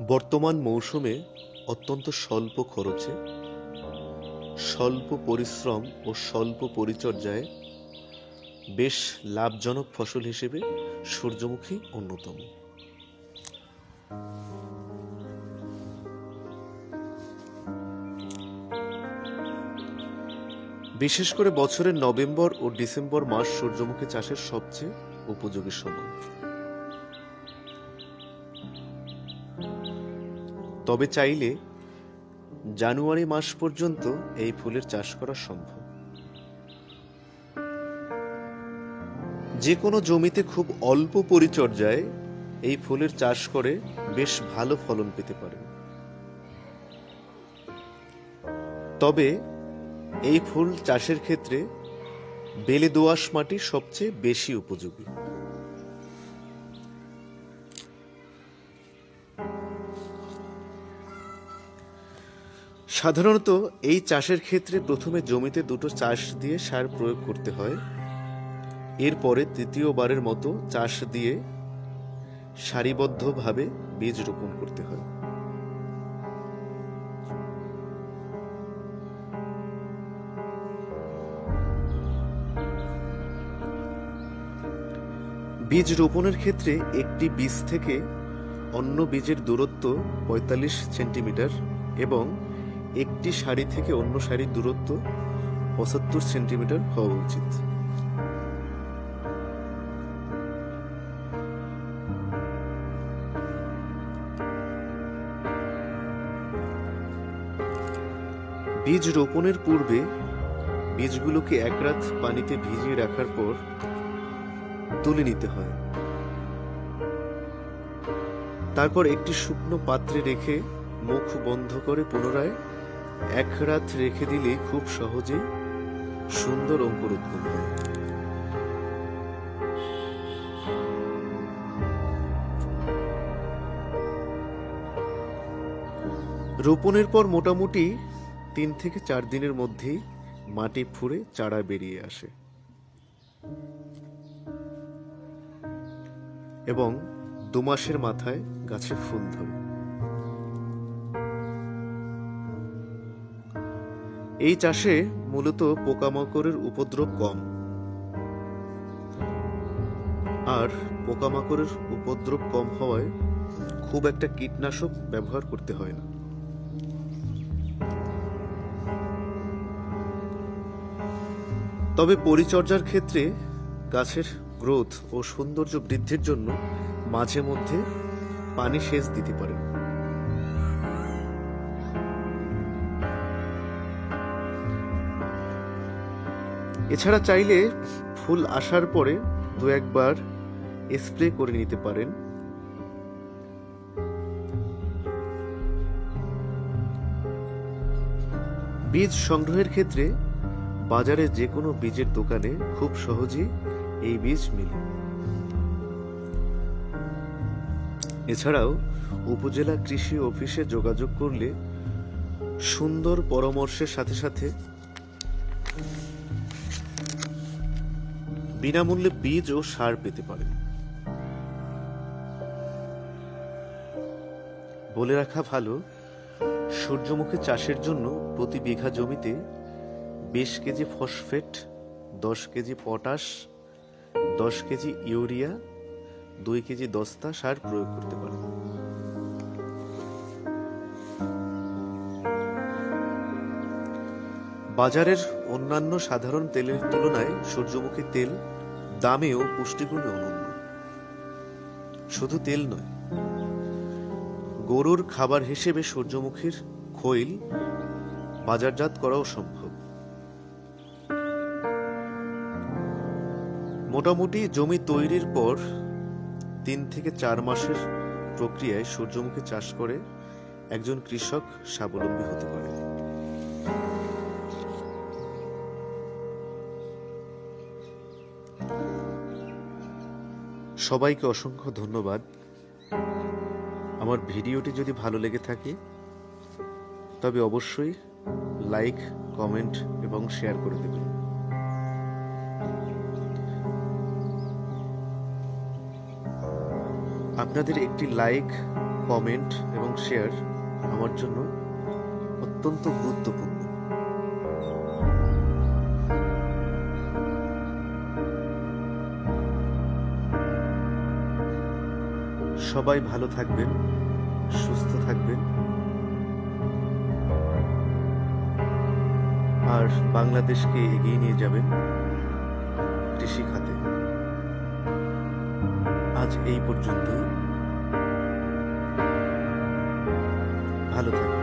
বর্তমান মৌসুমে অত্যন্ত স্বল্প খরচে, স্বল্প পরিশ্রম ও স্বল্প পরিচর্যায় বেশ লাভজনক ফসল হিসেবে সূর্যমুখী অন্যতম। বিশেষ করে বছরের নভেম্বর ও ডিসেম্বর মাস সূর্যমুখী চাষের সবচেয়ে উপযোগী সময়। তবে চাইলে জানুয়ারি মাস পর্যন্ত এই ফুলের চাষ করা সম্ভব। যে কোনো জমিতে খুব অল্প পরিচর্যায় এই ফুলের চাষ করে বেশ ভালো ফলন পেতে পারেন। তবে এই ফুল চাষের ক্ষেত্রে বেলে দোআঁশ মাটি সবচেয়ে বেশি উপযোগী। সাধারণত এই চাষের ক্ষেত্রে প্রথমে জমিতে দুটো চাষ দিয়ে সার প্রয়োগ করতে হয়, এরপরে তৃতীয়বারের মতো চাষ দিয়ে সারিবদ্ধভাবে বীজ রোপণ করতে হয়। বীজ রোপণের ক্ষেত্রে একটি বীজ থেকে অন্য বীজের দূরত্ব ৪৫ সেন্টিমিটার এবং একটি সারি থেকে অন্য সারির দূরত্ব ৭৫ সেন্টিমিটার হওয়া উচিত। বীজ রোপণের পূর্বে বীজগুলোকে এক রাত পানিতে ভিজিয়ে রাখার পর তুলে নিতে হয়। তারপর একটি শুকনো পাত্রে রেখে মুখ বন্ধ করে পুনরায় এক রাত রেখে দিলে খুব সহজেই সুন্দর অঙ্কুর উৎপন্ন হয়। রোপণের পর মোটামুটি ৩ থেকে ৪ দিনের মধ্যেই মাটি ফুঁড়ে চারা বেরিয়ে আসে এবং ২ মাসের মাথায় গাছে ফুল ধরে। এই চাষে মূলত পোকামাকড়ের উপদ্রব কম, আর পোকামাকড়ের উপদ্রব কম হওয়ায় খুব একটা কীটনাশক ব্যবহার করতে হয় না। তবে পরিচর্যার ক্ষেত্রে গাছের গ্রোথ ও সৌন্দর্য বৃদ্ধির জন্য মাঝে মধ্যে পানি সেচ দিতে পারেন। এছাড়া চাইলে ফুল আসার পরে ২-১ বার স্প্রে করে নিতে পারেন। বীজ সংগ্রহের ক্ষেত্রে বাজারে যে কোনো বীজের দোকানে খুব সহজেই এই বীজ মেলে। এছাড়াও উপজেলা কৃষি অফিসে যোগাযোগ করলে সুন্দর পরামর্শের সাথে সাথে বিনামূল্যে বীজ ও সার পেতে পারেন। বলে রাখা ভালো, সূর্যমুখী চাষের জন্য প্রতি বিঘা জমিতে ২০ KG phosphate, ১০ KG potash, ১০ KG urea, ২ KG দস্তা সার প্রয়োগ করতে পারেন। বাজারের অন্যান্য সাধারণ তেলের তুলনায় সূর্যমুখী তেল দামে ও পুষ্টিগুণে অনন্য। শুধু তেল নয়, গরুর খাবার হিসেবে সূর্যমুখীর খৈল বাজারজাত করাও সম্ভব। মোটামুটি জমি তৈরির পর ৩ থেকে ৪ মাসের প্রক্রিয়ায় সূর্যমুখী চাষ করে একজন কৃষক স্বাবলম্বী হতে পারে। সবাইকে অসংখ্য ধন্যবাদ। আমার ভিডিওটি যদি ভালো লেগে থাকে তবে অবশ্যই লাইক, কমেন্ট এবং শেয়ার করে দেবেন। আপনাদের একটি লাইক কমেন্ট এবং শেয়ার আমার জন্য অত্যন্ত গুরুত্বপূর্ণ। সবাই ভালো থাকবেন, সুস্থ থাকবেন, আর বাংলাদেশকে এগিয়ে নিয়ে যাবেন কৃষি খাতে। আজ এই পর্যন্তই। ভালো থাকবেন।